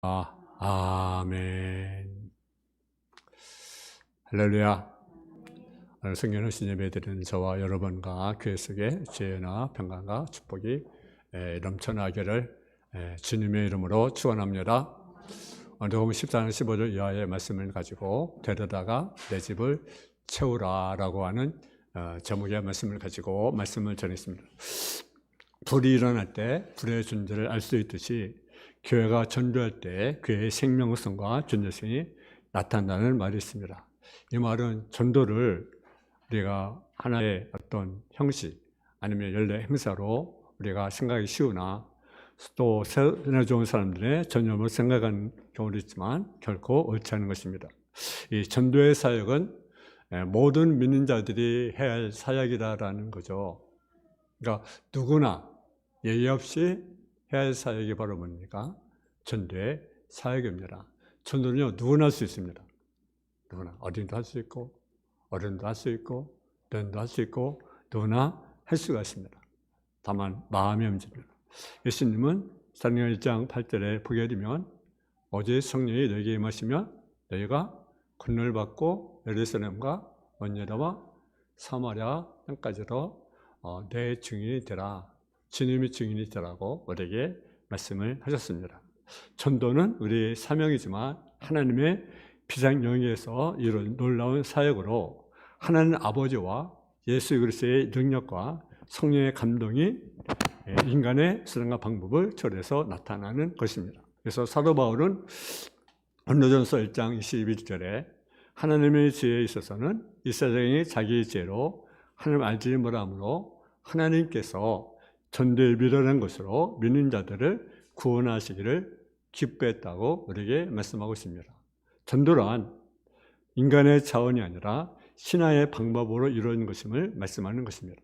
아멘. 할렐루야. 오늘 성경을 신예배 드리는 저와 여러분과 교회 속에 지혜나 평강과 축복이 넘쳐나기를 주님의 이름으로 축원합니다. 오늘 14장 15절 이하의 말씀을 가지고 데려다가 내 집을 채우라라고 하는 제목의 말씀을 가지고 말씀을 전했습니다. 불이 일어날 때 불의 존재를 알 수 있듯이 교회가 전도할 때 교회의 생명성과 존재성이 나타난다는 말이 있습니다. 이 말은 전도를 우리가 하나의 어떤 형식 아니면 연례 행사로 우리가 생각하기 쉬우나 또 세뇌 좋은 사람들의 전념을 생각하는 경우도 있지만 결코 옳지 않은 것입니다. 이 전도의 사역은 모든 믿는 자들이 해야 할 사역이라는 거죠. 그러니까 누구나 예의 없이 해야 할 사역이 바로 뭡니까? 전도의 사역입니다. 전도는요, 누구나 할 수 있습니다. 누구나. 어린이도 할 수 있고, 어른도 할 수 있고, 노인도 할 수 있고, 누구나 할 수가 있습니다. 다만 마음의 문제입니다. 예수님은 사도행전 1장 8절에 보게 되면 어제 성령이 너에게 임하시면 너희가 권능을 받고 예루살렘과 온 유다와 사마리아 땅까지로 내 증인이 되라. 주님의 증인이 되라고 우리에게 말씀을 하셨습니다. 전도는 우리의 사명이지만 하나님의 비상영역에서 이룬 놀라운 사역으로 하나님 아버지와 예수 그리스도의 능력과 성령의 감동이 인간의 수단과 방법을 초래해서 나타나는 것입니다. 그래서 사도 바울은 고린도전서 1장 21절에 하나님의 지혜에 있어서는 이스라엘이 자기의 지혜로 하나님 알지 못함으로 하나님께서 전도에 미련한 것으로 믿는 자들을 구원하시기를 기뻐했다고 우리에게 말씀하고 있습니다. 전도란 인간의 자원이 아니라 신화의 방법으로 이루어진 것임을 말씀하는 것입니다.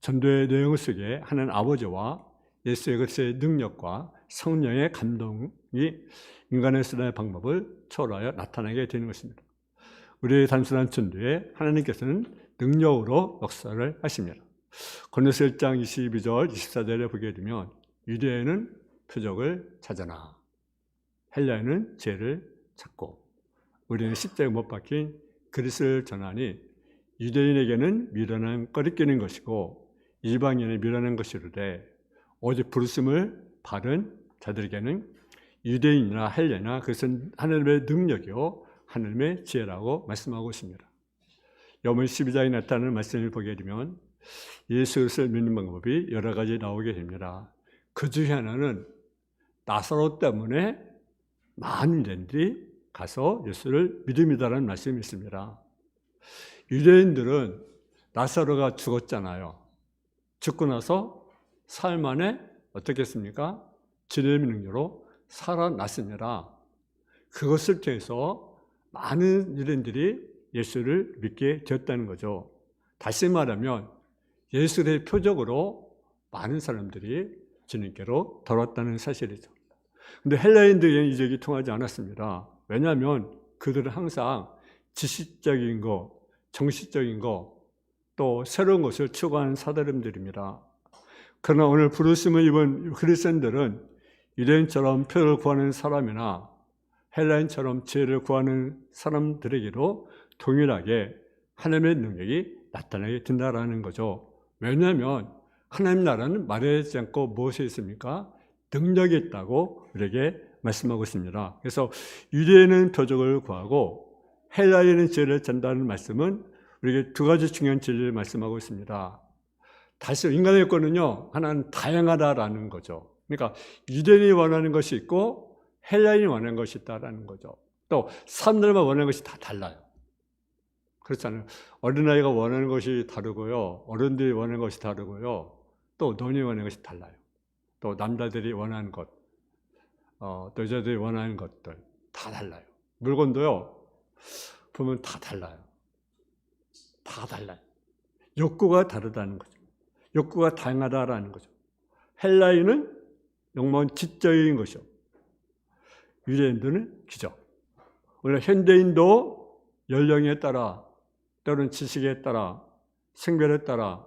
전도의 내용 속에 하나님 아버지와 예수 그리스도의 능력과 성령의 감동이 인간의 신화의 방법을 초월하여 나타나게 되는 것입니다. 우리의 단순한 전도에 하나님께서는 능력으로 역사를 하십니다. 고린도서 1장 22절 24절에 보게 되면 유대인은 표적을 찾아나 헬라인은 죄를 찾고 우리는 십자가에 못 박힌 그리스도를 전하니 유대인에게는 미련한 꺼리끼는 것이고 이방인의 미련한 것이로되 오직 부르심을 받은 자들에게는 유대인이나 헬라이나 그것은 하나님의 능력이요 하나님의 지혜라고 말씀하고 있습니다. 요번 12장에 나타나는 말씀을 보게 되면 예수 그리스도를 믿는 방법이 여러 가지 나오게 됩니다. 그 중에 하나는 나사로 때문에 많은 유대인들이 가서 예수를 믿음이다라는 말씀이 있습니다. 유대인들은 나사로가 죽었잖아요. 죽고 나서 사흘 만에 어떻게 했습니까? 주님의 능력으로 살아났습니다. 그것을 통해서 많은 유대인들이 예수를 믿게 되었다는 거죠. 다시 말하면 예수의 표적으로 많은 사람들이 주님께로 돌아왔다는 사실이죠. 그런데 헬라인들에게는 이적이 통하지 않았습니다. 왜냐하면 그들은 항상 지식적인 거, 정식적인 거, 또 새로운 것을 추구하는 사람들입니다. 그러나 오늘 부르심을 입은 그리스도인들은 유대인처럼 표를 구하는 사람이나 헬라인처럼 지혜를 구하는 사람들에게도 동일하게 하나님의 능력이 나타나게 된다는 거죠. 왜냐하면 하나님 나라는 말하지 않고 무엇에 있습니까? 능력이 있다고 우리에게 말씀하고 있습니다. 그래서 유대인은 표적을 구하고 헬라인은 지혜를 전다는 말씀은 우리에게 두 가지 중요한 진리를 말씀하고 있습니다. 다시 인간의 요건은요, 하나는 다양하다라는 거죠. 그러니까 유대인이 원하는 것이 있고 헬라인이 원하는 것이 있다라는 거죠. 또 사람들만 원하는 것이 다 달라요. 그렇잖아요. 어린아이가 원하는 것이 다르고요. 어른들이 원하는 것이 다르고요. 또 노인이 원하는 것이 달라요. 또 남자들이 원하는 것, 또 여자들이 원하는 것들 다 달라요. 물건도요. 보면 다 달라요. 다 달라요. 욕구가 다르다는 거죠. 욕구가 다양하다라는 거죠. 헬라인은 욕망은 지적인 것이요. 유대인들은 기적. 원래 현대인도 연령에 따라 또는 지식에 따라 성별에 따라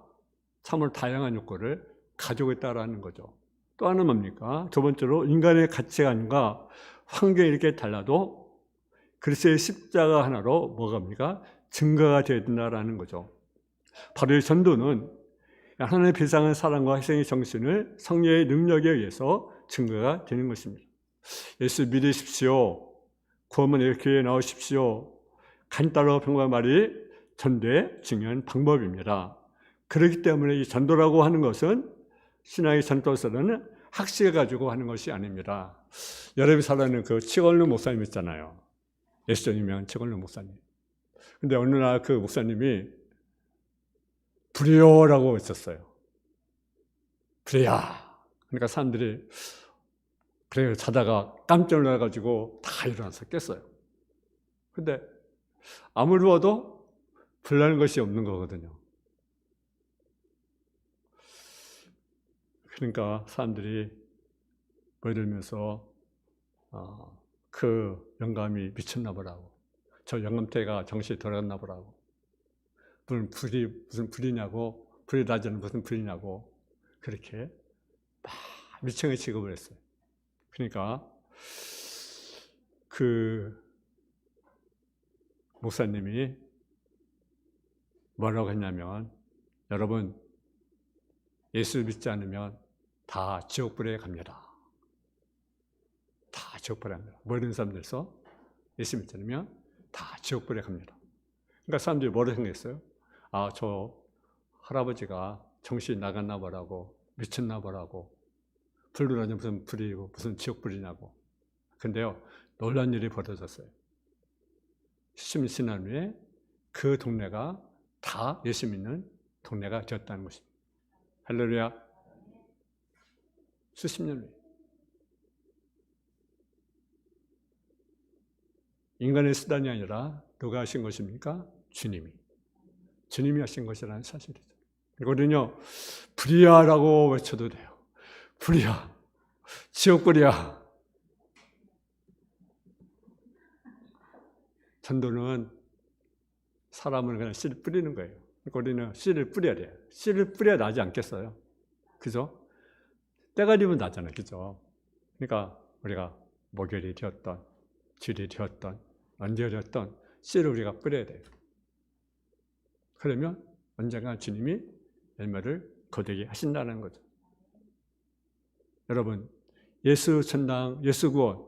참으로 다양한 욕구를 가지고 있다는 거죠. 또 하나는 뭡니까? 두 번째로 인간의 가치관과 환경이 이렇게 달라도 그리스도의 십자가 하나로 뭐가 증거가 되어야 된다라는 거죠. 바로 이 전도는 하나님의 비상한 사랑과 희생의 정신을 성령의 능력에 의해서 증거가 되는 것입니다. 예수 믿으십시오. 구원만 교회에 나오십시오. 간단하고 평범한 말이 전도의 중요한 방법입니다. 그렇기 때문에 이 전도라고 하는 것은 신앙의 전도서는 학식을 가지고 하는 것이 아닙니다. 여러분이 잘 아는 그 치걸루 목사님 있잖아요. 예수전 유명한 치걸루 목사님. 근데 어느 날 그 목사님이 불이요라고 했었어요. 불이야. 그러니까 사람들이 그래 자다가 깜짝 놀라가지고 다 일어나서 깼어요. 근데 아무리 봐도 불나는 것이 없는 거거든요. 그러니까 사람들이 모이면서 그 영감이 미쳤나 보라고, 저 영감태가 정신이 돌아갔나 보라고, 무슨 불이냐고, 불이 나지는 무슨 불이냐고 그렇게 막 미청의 취급을 했어요. 그러니까 그 목사님이 뭐라고 했냐면, 여러분 예수 믿지 않으면 다 지옥불에 갑니다. 다 지옥불에 갑니다. 모든 사람들에서 예수 믿지 않으면 다 지옥불에 갑니다. 그러니까 사람들이 뭐를 생각했어요? 저 할아버지가 정신이 나갔나 보라고, 미쳤나 보라고, 불로라니 무슨 불이고 무슨 지옥불이냐고. 근데요, 놀란 일이 벌어졌어요. 수십 년 지난 후에 그 동네가 다 예수 믿는 동네가 되었다는 것입니다. 할렐루야. 수십 년 후에. 인간의 수단이 아니라 누가 하신 것입니까? 주님이 하신 것이라는 사실이죠. 이거는요, 불이야라고 외쳐도 돼요. 불이야, 지옥불이야. 전도는 사람을 그냥 씨를 뿌리는 거예요. 우리는 씨를 뿌려야 돼요. 씨를 뿌려야 나지 않겠어요? 그죠? 때가 되면 나잖아요. 그죠? 그러니까 우리가 목요일이 되었던, 주일이 되었던, 언제 되었던 씨를 우리가 뿌려야 돼요. 그러면 언젠가 주님이 열매를 거두게 하신다는 거죠. 여러분, 예수 전당, 예수 구원,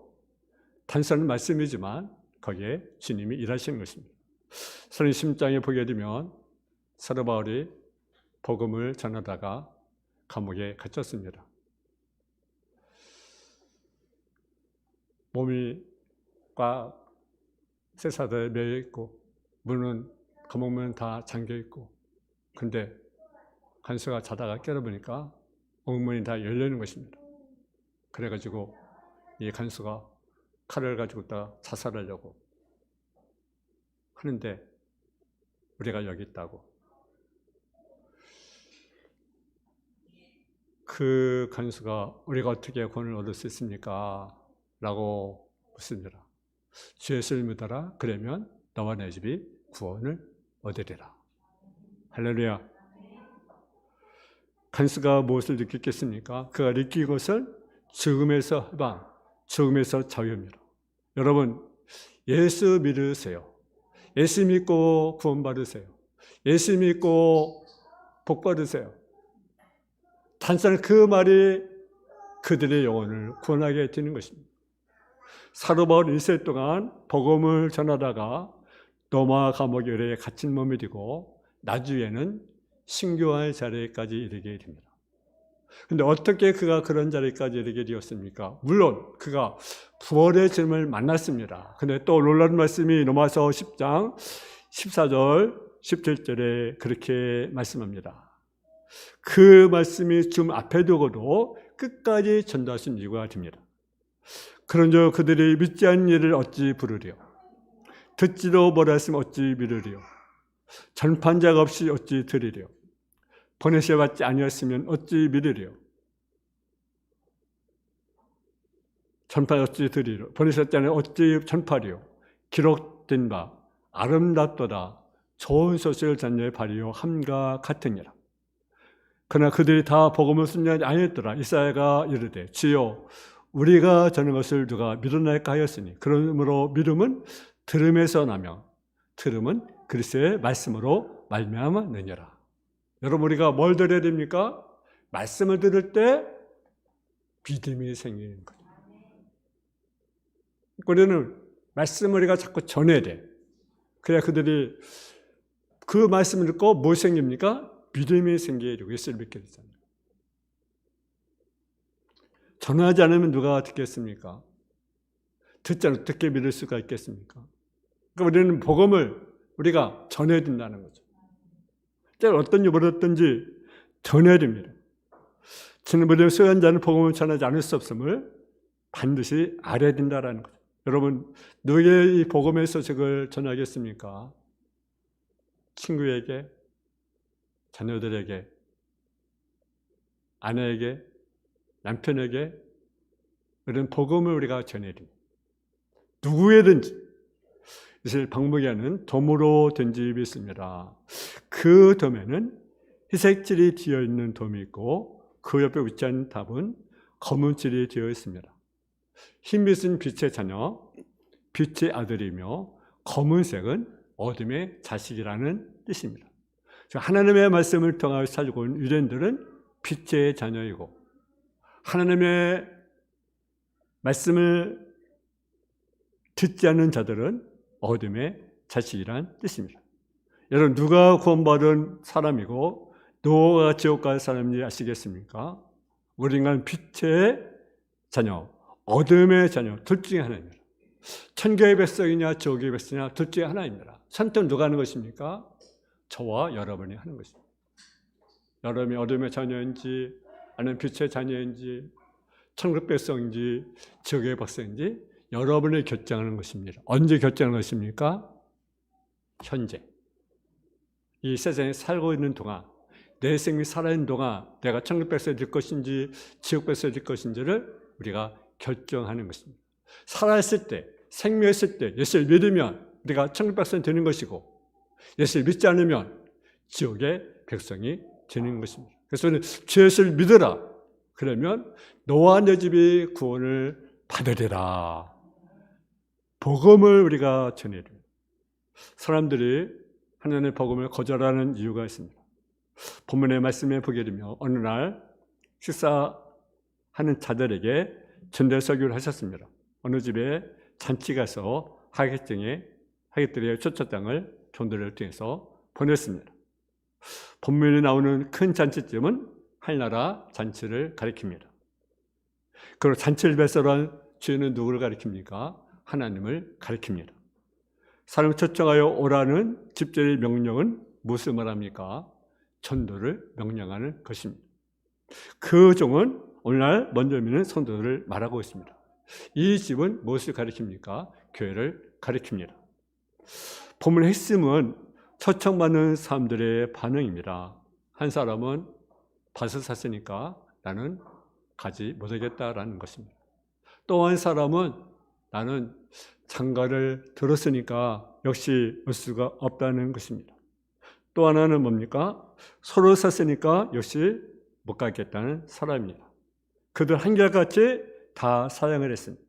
단순한 말씀이지만 거기에 주님이 일하시는 것입니다. 서른 16장에 보게 되면 사도 바울이 복음을 전하다가 감옥에 갇혔습니다. 몸이 꽉 쇠사슬에 매여 있고 문은 감옥문은 다 잠겨 있고, 근데 간수가 자다가 깨어보니까 옥문이 다 열려 있는 것입니다. 그래가지고 이 간수가 칼을 가지고 있다가 자살하려고 하는데 우리가 여기 있다고. 그 간수가 우리가 어떻게 구원을 얻을 수 있습니까? 라고 묻습니다. 주 예수를 믿어라. 그러면 너와 내 집이 구원을 얻으리라. 할렐루야. 간수가 무엇을 느꼈겠습니까? 그가 느낀 것은 죽음에서 해방, 죽음에서 자유입니다. 여러분, 예수 믿으세요. 예수 믿고 구원받으세요. 예수 믿고 복 받으세요. 단순히 그 말이 그들의 영혼을 구원하게 되는 것입니다. 사도 바울 1세 동안 복음을 전하다가 로마 감옥에 오래 갇힌 몸이 되고 나중에는 신교할 자리까지 이르게 됩니다. 그런데 어떻게 그가 그런 자리까지 이르게 되었습니까? 물론 그가 부활의 주님을 만났습니다. 그런데 또 놀라운 말씀이 로마서 10장 14절 17절에 그렇게 말씀합니다. 그 말씀이 좀 앞에 두고도 끝까지 전도하신 이유가 됩니다. 그런즉 그들이 믿지 않는 일을 어찌 부르리요? 듣지도 못하였으면 어찌 믿으리요? 전판자가 없이 어찌 들으리요? 보내셔 받지 아니었으면 어찌 믿으리요? 전파 어찌 들으리요? 보내셨지 않으면 어찌 전파리요? 기록된 바 아름답도다 좋은 소식을 전하여 발이요 함과 같으니라. 그러나 그들이 다 복음을 순종하지 아니했더라. 이사야가 이르되 주여 우리가 전한 것을 누가 믿어날까 하였으니 그러므로 믿음은 들음에서 나며 들음은 그리스도의 말씀으로 말미암았느니라. 여러분, 우리가 뭘 들어야 됩니까? 말씀을 들을 때 믿음이 생기는 거예요. 우리는 말씀을 우리가 자꾸 전해야 돼. 그래야 그들이 그 말씀을 듣고 뭐 생깁니까? 믿음이 생기게 되고 예수를 믿게 되잖아요. 전하지 않으면 누가 듣겠습니까? 듣지 않으면 어떻게 믿을 수가 있겠습니까? 그러니까 우리는 복음을 우리가 전해야 된다는 거죠. 어떤 일을 얻었든지 전해야 됩니다. 주님의 소유한 자는 복음을 전하지 않을 수 없음을 반드시 알아야 된다는 거죠. 여러분, 누구에게 이 복음의 소식을 전하겠습니까? 친구에게, 자녀들에게, 아내에게, 남편에게 이런 복음을 우리가 전해야 됩니다. 누구에든지 이것을 방목이 하는 돔으로 된 집이 있습니다. 그 돔에는 희색질이 되어 있는 돔이 있고 그 옆에 위치한 답은 검은질이 되어 있습니다. 흰빛은 빛의 자녀, 빛의 아들이며 검은색은 어둠의 자식이라는 뜻입니다. 하나님의 말씀을 통하여 살고 온 유대인들은 빛의 자녀이고 하나님의 말씀을 듣지 않는 자들은 어둠의 자식이란 뜻입니다. 여러분, 누가 구원받은 사람이고 누가 지옥 갈 사람인지 아시겠습니까? 우리 인간 빛의 자녀, 어둠의 자녀 둘 중에 하나입니다. 천국의 백성이냐 지옥의 백성이냐 둘 중에 하나입니다. 선택은 누가 하는 것입니까? 저와 여러분이 하는 것입니다. 여러분이 어둠의 자녀인지 아니면 빛의 자녀인지 천국 백성인지 지옥의 백성인지 여러분이 결정하는 것입니다. 언제 결정하는 것입니까? 현재. 이 세상에 살고 있는 동안, 내 생명이 살아있는 동안 내가 천국 백성이 될 것인지 지옥 백성이 될 것인지를 우리가 결정하는 것입니다. 살아있을 때, 생명했을 때 예수를 믿으면 우리가 천국 백성이 되는 것이고 예수를 믿지 않으면 지옥의 백성이 되는 것입니다. 그래서 주 예수를 믿으라. 그러면 너와 내 집이 구원을 받으리라. 복음을 우리가 전해야 됩니다. 사람들이 하나님의 복음을 거절하는 이유가 있습니다. 본문의 말씀에 보게 되면 어느 날 식사하는 자들에게 전대 설교를 하셨습니다. 어느 집에 잔치가 있어 하객들의 초청장을 종들을 통해서 보냈습니다. 본문에 나오는 큰 잔치쯤은 하늘나라 잔치를 가리킵니다. 그리고 잔치를 배설한 주인은 누구를 가리킵니까? 하나님을 가리킵니다. 사람을 초청하여 오라는 집제의 명령은 무엇을 말합니까? 전도를 명령하는 것입니다. 그 종은 오늘날 먼저 믿는 성도들을 말하고 있습니다. 이 집은 무엇을 가리킵니까? 교회를 가리킵니다. 본문의 핵심은 초청받는 사람들의 반응입니다. 한 사람은 밭을 샀으니까 나는 가지 못하겠다라는 것입니다. 또 한 사람은 나는 장가를 들었으니까 역시 올 수가 없다는 것입니다. 또 하나는 뭡니까? 서로 샀으니까 역시 못 가겠다는 사람입니다. 그들 한결같이 다 사양을 했습니다.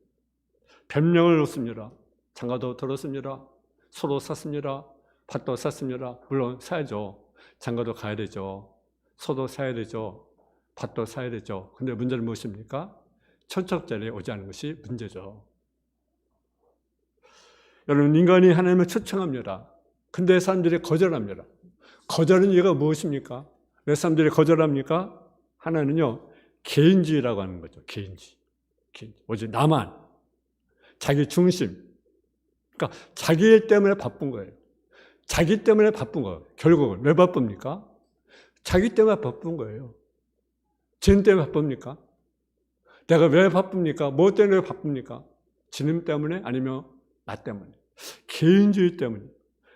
변명을 놓습니다. 장가도 들었습니다. 서로 샀습니다. 밭도 샀습니다. 물론 사야죠. 장가도 가야 되죠. 소도 사야 되죠. 밭도 사야 되죠. 근데 문제는 무엇입니까? 초청자리에 오지 않은 것이 문제죠. 여러분, 인간이 하나님을 초청합니다. 근데 사람들이 거절합니다. 거절은 이유가 무엇입니까? 왜 사람들이 거절합니까? 하나는요, 개인주의라고 하는 거죠. 개인주의. 오직 나만. 자기 중심. 그러니까 자기 일 때문에 바쁜 거예요. 자기 때문에 바쁜 거예요. 결국은 왜 바쁩니까? 자기 때문에 바쁜 거예요. 진 때문에 바쁩니까? 내가 왜 바쁩니까? 뭐 때문에 바쁩니까? 주님 때문에 아니면 나 때문에? 개인주의 때문에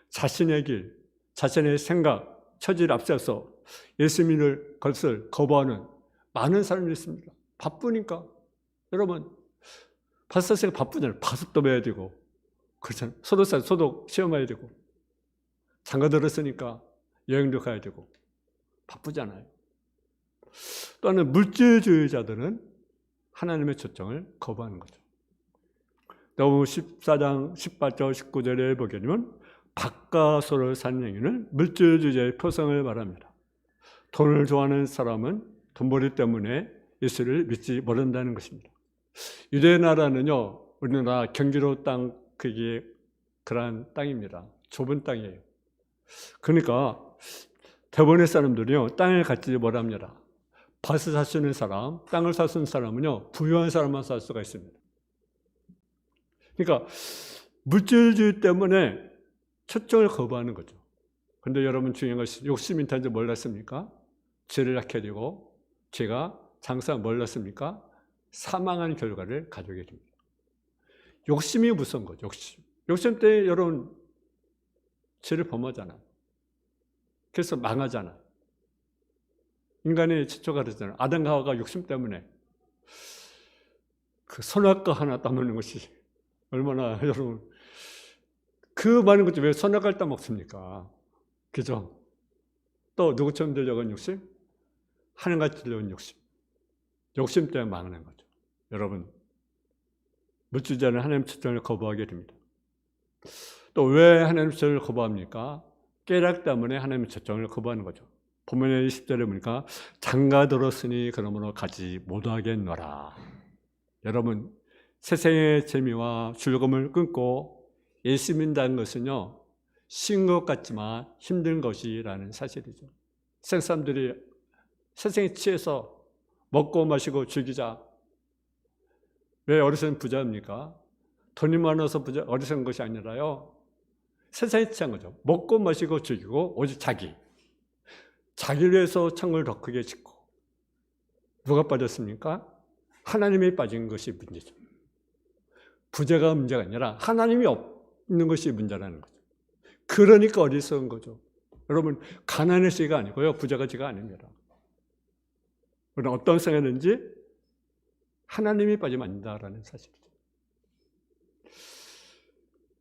자신의 길, 자신의 생각, 처지를 앞세워서 예수 믿을 것을 거부하는 많은 사람들이 있습니다. 바쁘니까. 여러분, 파스터가 바쁘잖아요. 파스도 배워야 되고, 그렇잖아요. 소독 시험해야 되고, 장가 들었으니까 여행도 가야 되고, 바쁘잖아요. 또 하나는 물질주의자들은 하나님의 초청을 거부하는 거죠. 너무 14장 18절 19절에 보게 되면 박과소를 사는 행위는 물질주의의 표성을 말합니다. 돈을 좋아하는 사람은 돈벌이 때문에 예수를 믿지 못한다는 것입니다. 유대 나라는요, 우리나라 경기도 땅 그게 그러한 땅입니다. 좁은 땅이에요. 그러니까 대부분의 사람들이요, 땅을 갖지 못합니다. 밭을 사시는 사람, 땅을 사시는 사람은요, 부유한 사람만 살 수가 있습니다. 그러니까 물질주의 때문에 초청을 거부하는 거죠. 그런데 여러분 중요한 것이 욕심이 있다는지 몰랐습니까? 죄를 낳게 되고 죄가 장사 몰랐습니까? 사망한 결과를 가져오게 됩니다. 욕심이 무서운 거죠. 욕심 때문에 여러분 죄를 범하잖아요. 그래서 망하잖아요. 인간의 지초가 그러잖아요. 아담과 하와가 욕심 때문에 그 선악과 하나 따먹는 것이 얼마나 여러분 그 많은 것들 왜 선악과를 따먹습니까? 그죠? 또 누구처럼 되려고 욕심? 하나님같이 되려는 욕심. 욕심 때문에 망하는 거죠. 여러분 물질자는 하나님 초청을 거부하게 됩니다. 또 왜 하나님 초청을 거부합니까? 깨락 때문에 하나님 초청을 거부하는 거죠. 본문의 10절에 보니까 장가 들었으니 그러므로 가지 못하겠노라. 여러분 세상의 재미와 즐거움을 끊고 예수 믿는다는 것은요, 쉬운 것 같지만 힘든 것이라는 사실이죠. 세상 사람들이 세상에 취해서 먹고 마시고 즐기자. 왜 어리석은 부자입니까? 돈이 많아서 어리석은 것이 아니라요, 세상에 취한 거죠. 먹고 마시고 즐기고 오직 자기를 위해서 창을 더 크게 짓고. 누가 빠졌습니까? 하나님이 빠진 것이 문제죠. 부자가 문제가 아니라 하나님이 없는 것이 문제라는 거죠. 그러니까 어리석은 거죠. 여러분 가난의 죄가 아니고요, 부자가 죄가 아닙니다. 그러나 어떤 생각인지 하나님이 빠지면 안 된다라는 사실이죠.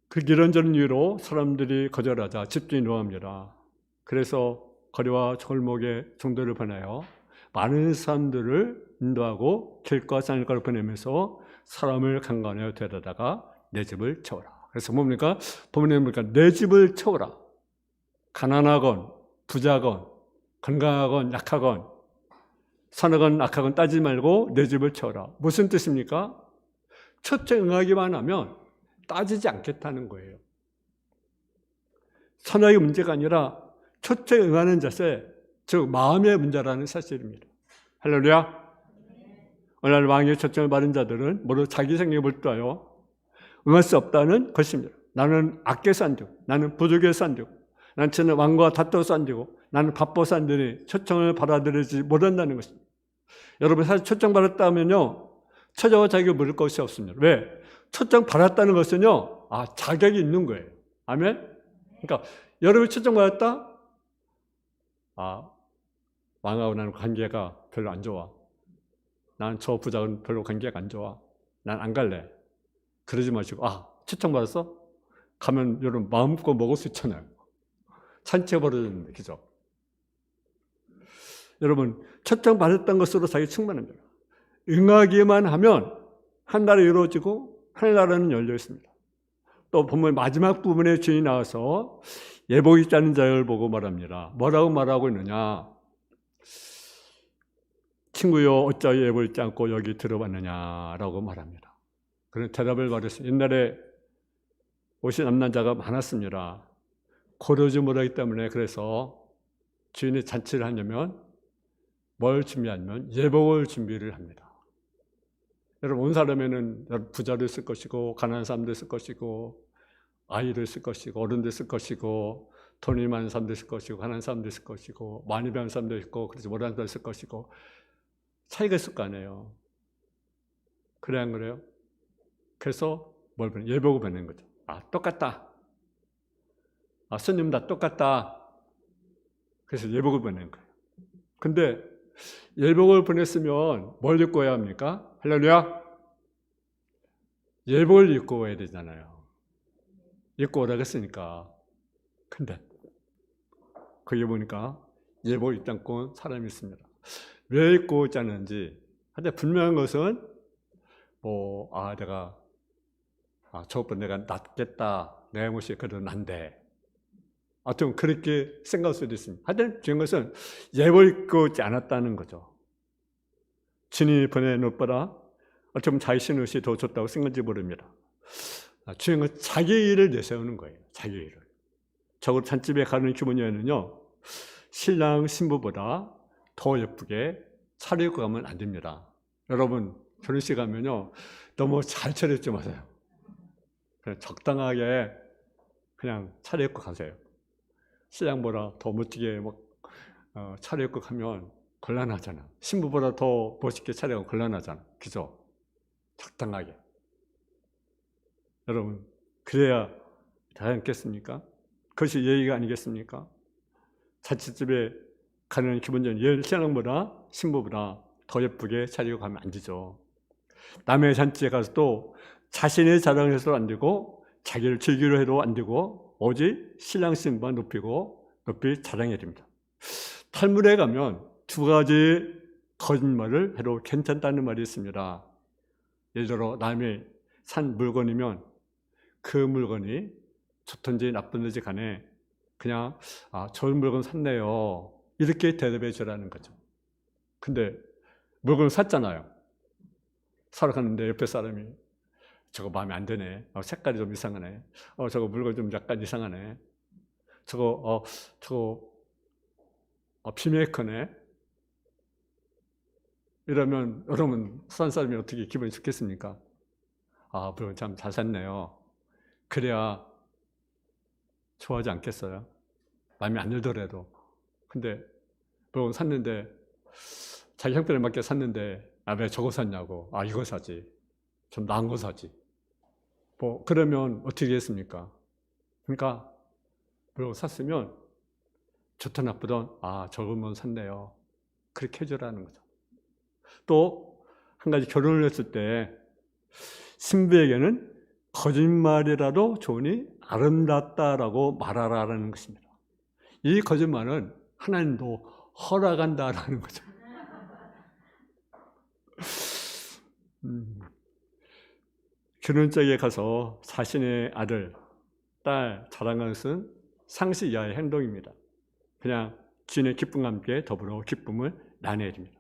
그 이런저런 이유로 사람들이 거절하자 집주인이 노합니다. 그래서 거리와 골목에 종도를 보내요. 많은 사람들을 인도하고 길과 산길을 보내면서 사람을 강간하여 데려다가 내 집을 채워라. 그래서 뭡니까? 본문에 보니까 내 집을 채워라. 가난하건 부자건 건강하건 약하건 선하건 악하건 따지지 말고 내 집을 채워라. 무슨 뜻입니까? 첫째 응하기만 하면 따지지 않겠다는 거예요. 선악의 문제가 아니라 첫째 응하는 자세, 즉 마음의 문제라는 사실입니다. 할렐루야. 오늘 왕의 초청을 받은 자들은 모두 자기 생각에 몰두하여 응할 수 없다는 것입니다. 나는 아껴서 안 되고, 나는 부족해서 안 되고, 나는 왕과 다퉈서 안 되고, 나는 바빠서 안 되니 초청을 받아들이지 못한다는 것입니다. 여러분 사실 초청 받았다면요, 처자와 자격을 물을 것이 없습니다. 왜? 초청 받았다는 것은요, 자격이 있는 거예요. 아멘? 그러니까 여러분이 초청 받았다? 왕하고 나는 관계가 별로 안 좋아. 난 저 부자는 별로 관계가 안 좋아. 난 안 갈래. 그러지 마시고, 초청 받았어? 가면 여러분 마음껏 먹을 수 있잖아요. 산채 버려졌는데, 그죠? 여러분, 초청 받았던 것으로 자기 충만합니다. 응하기만 하면 한 나라 이루어지고 하늘나라는 열려 있습니다. 또 보면 마지막 부분에 주인이 나와서 예복 입지 않은 자를 보고 말합니다. 뭐라고 말하고 있느냐? 친구여 어찌하여 예복 입지 않고 여기 들어왔느냐라고 말합니다. 그런 대답을 받았어요. 옛날에 옷이 남는 자가 많았습니다. 고르지 못하기 때문에 그래서 주인이 잔치를 하려면 뭘 준비하냐면 예복을 준비를 합니다. 여러분 온 사람에는 부자를 쓸 것이고 가난한 사람들 쓸 것이고 아이를 쓸 것이고 어른들 쓸 것이고 돈이 많은 사람들 쓸 것이고 가난한 사람들 쓸 것이고 많이 배운 사람들 있고 그렇지 못한 사람들 쓸 것이고 차이가 있을 거 아니에요. 그래 안 그래요? 그래서 뭘 보내? 예복을 보내는 거죠. 똑같다. 손님 다 똑같다. 그래서 예복을 보내는 거예요. 근데 예복을 보냈으면 뭘 입고 와야 합니까? 할렐루야. 예복을 입고 와야 되잖아요. 입고 오라고 했으니까. 근데 거기 보니까 예복을 입지 않고 사람이 있습니다. 왜 입고 오지 않는지. 근데 분명한 것은 내가 저것보다 내가 낫겠다. 내 모습이 그래도 난데. 좀 그렇게 생각할 수도 있습니다. 하여튼 중요한 것은 예벌 입고 있지 않았다는 거죠. 주님이 보낸 옷보다 좀 자기 신은 옷이 더 좋다고 생각할지 모릅니다. 중요한 건 자기 일을 내세우는 거예요. 자기 일을. 적어도 잔집에 가는 기본이었는요, 신랑 신부보다 더 예쁘게 차려입고 가면 안 됩니다. 여러분 결혼식 가면요, 너무 잘 차려입지 마세요. 그냥 적당하게 그냥 차려입고 가세요. 신랑보다 더 멋지게 차려입고 가면 곤란하잖아. 신부보다 더 멋있게 차려입고 곤란하잖아. 그죠? 적당하게. 여러분, 그래야 되지 않겠습니까? 그것이 예의가 아니겠습니까? 자취집에 가는 기본적인 신랑보다 신부보다 더 예쁘게 차리고 가면 안 되죠. 남의 잔치에 가서 또 자신의 자랑을 해서도 안 되고 자기를 즐기려 해도 안 되고 오직 신랑 신부만 높이 자랑해야 됩니다. 탈무드에 가면 두 가지 거짓말을 해도 괜찮다는 말이 있습니다. 예를 들어 남이 산 물건이면 그 물건이 좋든지 나쁜지 간에 그냥 좋은 물건 샀네요, 이렇게 대답해 주라는 거죠. 근데 물건을 샀잖아요. 사러 갔는데 옆에 사람이 저거 마음에 안 드네, 색깔이 좀 이상하네, 저거 물건 좀 약간 이상하네, 저거 비메이커네, 이러면 여러분 산 사람이 어떻게 기분이 좋겠습니까? 물건 참 잘 샀네요. 그래야 좋아하지 않겠어요? 마음에 안 들더라도. 근데 물건 샀는데 자기 형편에 맞게 샀는데 왜 저거 샀냐고, 이거 사지, 좀 나은 거 사지, 그러면 어떻게 했습니까? 그러니까 물건 샀으면 좋든 나쁘든 저거만 샀네요, 그렇게 해주라는 거죠. 또 한 가지, 결혼을 했을 때 신부에게는 거짓말이라도 좋으니 아름답다라고 말하라는 것입니다. 이 거짓말은 하나님도 허락한다라는 거죠. 결혼장에 가서 자신의 아들, 딸 자랑하는 것은 상식 이하의 행동입니다. 그냥 주인의 기쁨과 함께 더불어 기쁨을 나눠야 됩니다.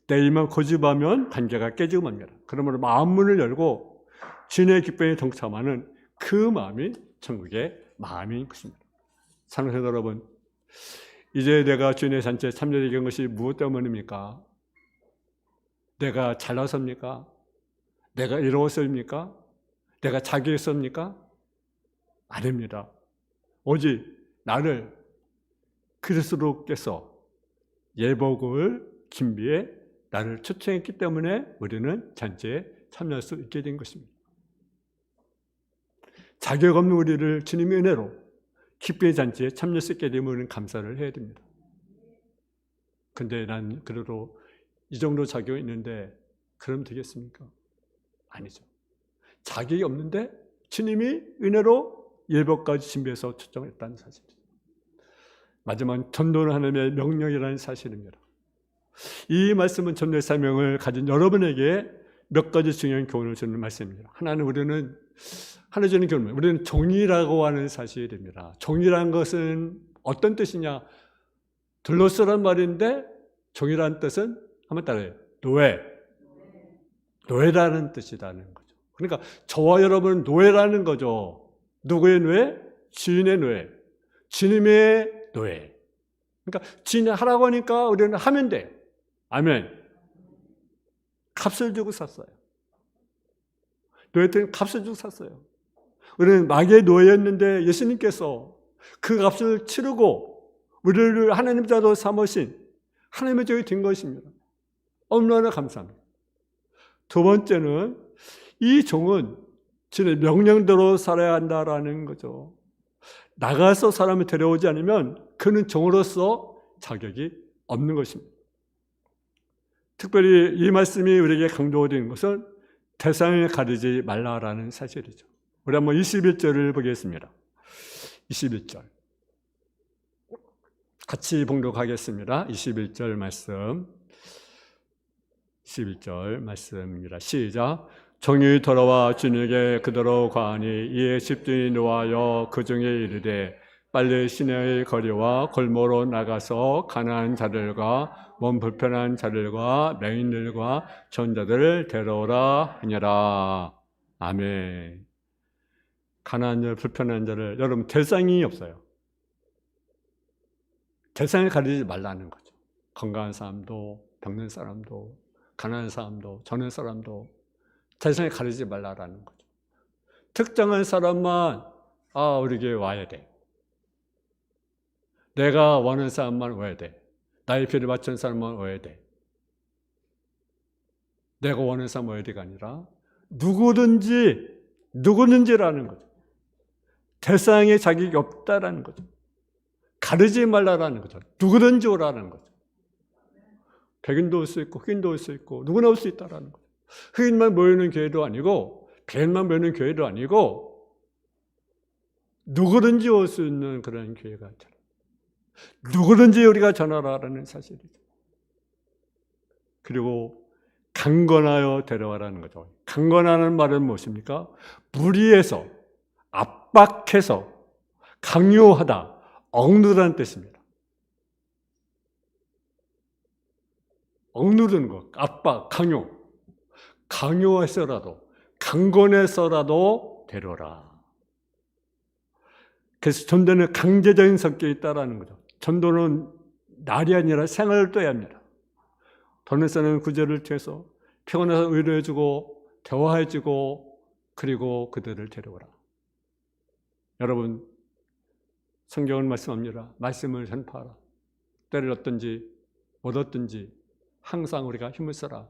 내일만 고집하면 관계가 깨지고 맙니다. 그러므로 마음문을 열고 주인의 기쁨에 동참하는 그 마음이 천국의 마음인 것입니다. 사랑하는 성도 여러분, 이제 내가 주인의 잔치에 참여하게 된 것이 무엇 때문입니까? 내가 잘나서입니까? 내가 이로워서입니까? 내가 자기에서입니까? 아닙니다. 오직 나를 그리스도께서 예복을 김비에 나를 초청했기 때문에 우리는 잔치에 참여할 수 있게 된 것입니다. 자격 없는 우리를 주님의 은혜로 기쁨의 잔치에 참여할 수 있게 되면 우리는 감사를 해야 됩니다. 근데 난 그래도 이 정도 자격이 있는데 그러면 되겠습니까? 아니죠. 자격이 없는데 주님이 은혜로 예복까지 준비해서 초청했다는 사실이죠. 마지막 전도는 하나님의 명령이라는 사실입니다. 이 말씀은 전도의 사명을 가진 여러분에게 몇 가지 중요한 교훈을 주는 말씀입니다. 하나는 우리는 하나 주는 교훈, 우리는 종이라고 하는 사실입니다. 종이라는 것은 어떤 뜻이냐? 둘러쓰란 말인데 종이라는 뜻은 한번 따라해요. 노예라는 뜻이라는 거죠. 그러니까 저와 여러분은 노예라는 거죠. 누구의 노예? 주인의 노예. 주님의 노예. 그러니까 주인이 하라고 하니까 우리는 하면 돼. 아멘. 값을 주고 샀어요. 노예들은 값을 주고 샀어요. 우리는 마귀의 노예였는데 예수님께서 그 값을 치르고 우리를 하나님 자로 삼으신 하나님의 종이 된 것입니다. 얼마나 감사합니다. 두 번째는 이 종은 주님의 명령대로 살아야 한다라는 거죠. 나가서 사람을 데려오지 않으면 그는 종으로서 자격이 없는 것입니다. 특별히 이 말씀이 우리에게 강조되는 것은 대상을 가리지 말라라는 사실이죠. 우리 한번 21절을 보겠습니다. 21절 같이 봉독하겠습니다. 21절 말씀. 11절 말씀입니다. 시작. 종이 돌아와 주님에게 그대로 가하니 이에 집주인이 노하여 그 중에 이르되 빨리 시내의 거리와 골목으로 나가서 가난한 자들과 몸 불편한 자들과 맹인들과 전자들을 데려오라 하니라. 아멘. 가난한 자, 불편한 자를, 여러분 대상이 없어요. 대상을 가리지 말라는 거죠. 건강한 사람도, 병든 사람도, 가난한 사람도, 저는 사람도 대상을 가리지 말라라는 거죠. 특정한 사람만 우리 교회에 와야 돼. 내가 원하는 사람만 와야 돼. 나의 필요를 맞춘 사람만 와야 돼. 내가 원하는 사람 와야 돼가 아니라 누구든지라는 거죠. 대상에 자격이 없다라는 거죠. 가르지 말라라는 거죠. 누구든지 오라는 거죠. 백인도 올 수 있고 흑인도 올 수 있고 누구나 올 수 있다라는 거죠. 흑인만 모이는 교회도 아니고 백인만 모이는 교회도 아니고 누구든지 올 수 있는 그런 교회가 있잖아요. 누구든지 우리가 전하라는 사실이죠. 그리고 강건하여 데려와라는 거죠. 강건하는 말은 무엇입니까? 무리해서, 압박해서, 강요하다, 억누르다는 뜻입니다. 억누르는 것, 압박, 강요. 강요해서라도, 강건해서라도 데려라. 그래서 전도는 강제적인 성격이 있다는 거죠. 전도는 날이 아니라 생활을 떠야 합니다. 돈을 쓰는 구절을 통해서 피곤해서 위로해주고 대화해주고 그리고 그들을 데려오라. 여러분, 성경은 말씀합니다. 말씀을 전파하라. 때를 얻든지 못 얻든지 항상 우리가 힘을 써라.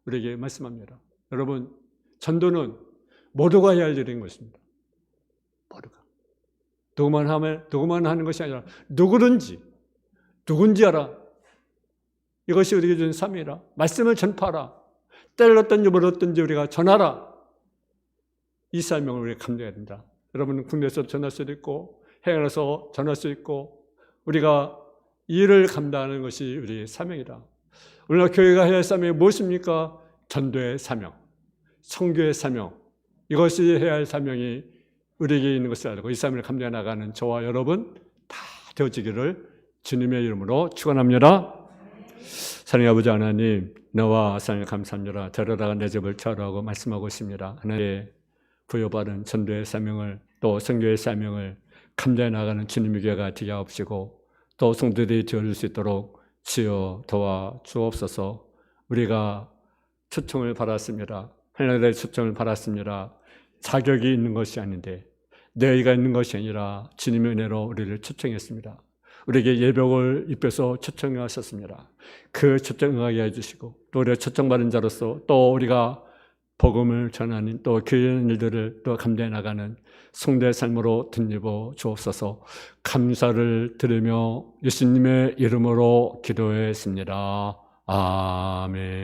우리에게 말씀합니다. 여러분, 전도는 모두가 해야 할 일인 것입니다. 모두가. 누구만 하는 것이 아니라 누구든지 알아. 이것이 우리에게 준 삶이라. 말씀을 전파하라. 때를 얻든지 못 얻든지 우리가 전하라. 이 사명을 우리가 감당해야 된다. 여러분, 국내에서 전할 수도 있고 해외에서 전할 수 있고 우리가 이 일을 감당하는 것이 우리의 사명이다. 오늘날 교회가 해야 할 사명이 무엇입니까? 전도의 사명, 선교의 사명. 이것이 해야 할 사명이 우리에게 있는 것을 알고 이 사명을 감당해 나가는 저와 여러분 다 되어지기를 주님의 이름으로 축원합니다. 사랑의 아버지 하나님, 너와 사랑을 감사합니다. 데려다가 내 집을 차라고 말씀하고 있습니다. 하나님의 부여받은 전도의 사명을 또 선교의 사명을 감당해 나가는 주님의 교회가 되게 하옵시고 또 성도들이 되어줄 수 있도록 주여 도와 주옵소서. 우리가 초청을 받았습니다. 하나님의 초청을 받았습니다. 자격이 있는 것이 아닌데 너희가 있는 것이 아니라 주님의 은혜로 우리를 초청했습니다. 우리에게 예복을 입혀서 초청하셨습니다. 그 초청 응하게 해주시고 또 우리가 초청받은 자로서 또 우리가 복음을 전하는 또 교회의 일들을 또 감당해 나가는 성도의 삶으로 덧입어 주옵소서. 감사를 드리며 예수님의 이름으로 기도했습니다. 아멘.